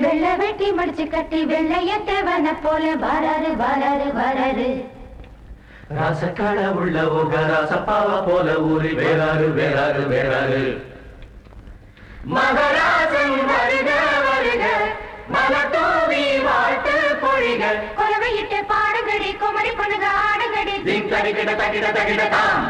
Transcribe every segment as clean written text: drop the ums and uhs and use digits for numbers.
வெள்ள வெட்டி முடிச்சு கட்டி வெள்ளையத்தவன போல வராரு வராரு வராரு. ராசக்காட உள்ள உங்க ராசப்பாவ போல ஊறி வேறாரு வேறாரு வேறாரு. மகராசன் வருக வருக மலத்தூவி வாழ்த்து பொழிக. கொலவையிட்டு பாடுங்கடி குமரி பொண்ணுங்க ஆடுங்கடி. தகிட தகிட தகிட தாம்.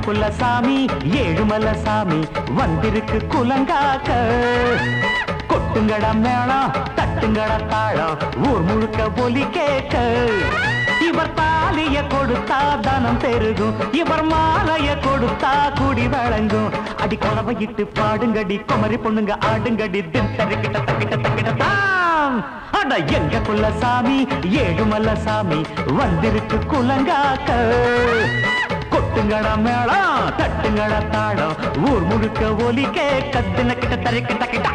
குலசாமி ஏழுமல சாமி வந்திருக்கு குலங்காக்க. கொட்டுங்கட மேளம் தட்டுங்கட தாளம் ஊர் முழுக்க ஒலி கேட்க. இவர் தாலிய கொடுத்தா தனம் பெருகும், இவர் மாலைய கொடுத்தா குடி வழங்கும். அடி கொலவையிட்டு பாடுங்கடி குமரி பொண்ணுங்க ஆடுங்கடி. திட்டருக்கிட்ட தக்கிட்ட தக்கிட்ட தாம். அட எங்க குலசாமி ஏழுமல சாமி வந்திருக்கு குலங்காக்க. கொட்டுங்கட மேளம் தட்டுங்கட தாளம் ஊர் முழுக்க ஒலி கேட்க. தினக்கிட்ட தரைக்கிட்ட கிட்ட.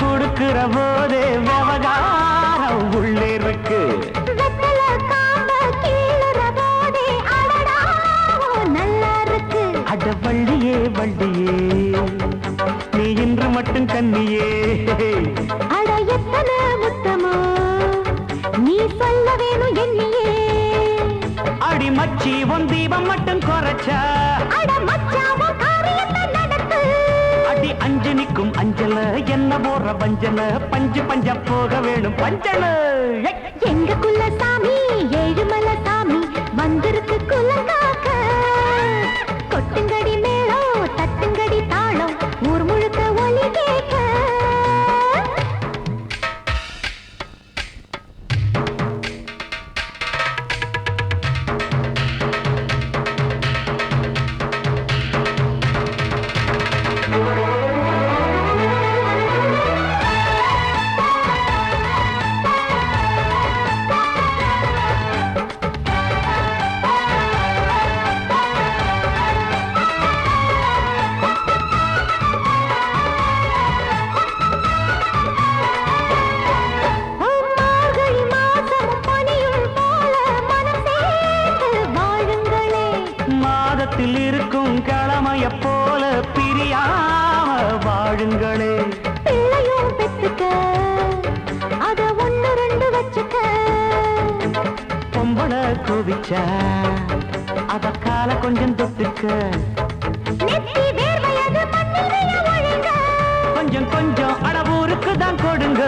கொடுக்கிற போதே விவகாரம் உள்ளே இருக்கு. அட வள்ளியே வள்ளியே நீ இன்று மட்டும் கண்ணியே. அட எத்தனை முத்தமோ நீ சொல்ல வேணும் என்னையே. அடி மச்சி உன் தீபம் மட்டும் குறைச்சா. அட மச்சாவோ காரியத்தை நடத்து. அடி அஞ்சனிக்கும் அஞ்சல என்ன போற பஞ்சல பஞ்சு பஞ்ச போக வேணும் பஞ்சல. எங்க குலசாமி ஏழுமல சாமி வந்திருக்கு குலங்காக்க. கொட்டுங்கடி மேளம் தட்டுங்கடி தாளம் ஊர் முழுக்க ஒலி கேட்க. இருக்கும் கிழமைய போல பிரியாம வாழுங்களே. பிள்ளையும் பெத்துக்க அத ஒண்ணு ரெண்டு வச்சுக்க. பொம்பளை கோவிச்சா அத கால கொஞ்சம் தொட்டுக்க. கொஞ்சம் கொஞ்சம் அளவூருக்கு தான் கொடுங்க.